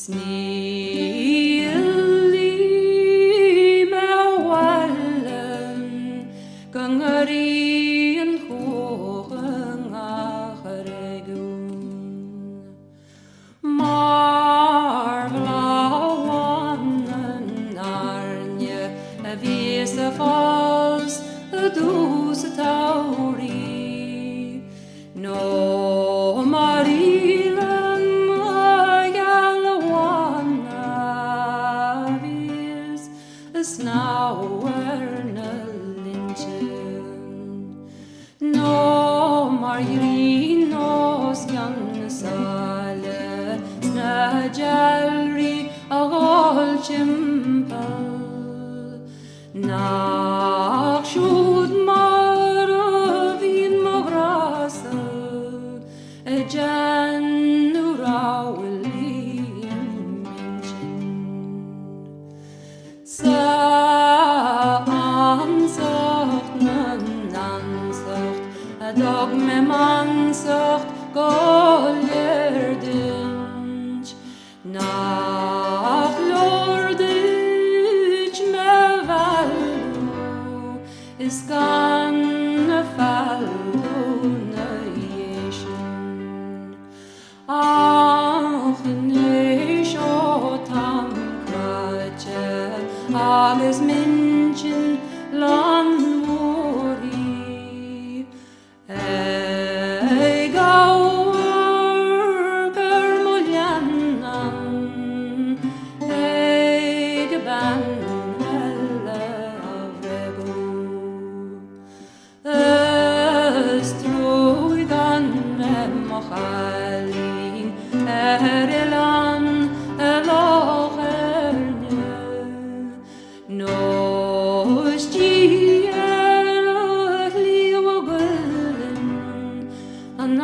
Sneeuwlie met wallen, gangerien hogen ageregun. Maar blauwen arnje, wiese vals, doze tauri. No marilen, jalawana vis, snauwerne lintjen. No margrinos jansale, snajalri agol chimpel. Nach shoot maravin magrasel, jan urawli minchin. Sa ansacht nan ansacht, dag me mansacht goljerdinch. Nach lordich me vallu, is ganne fallu na jeshin. Ach nish o tam krache, agus minchin lan mori. Ei gawr kermuljanan, ei geban helle avregu. Östruigan me machalin, elan elogerne. Nos an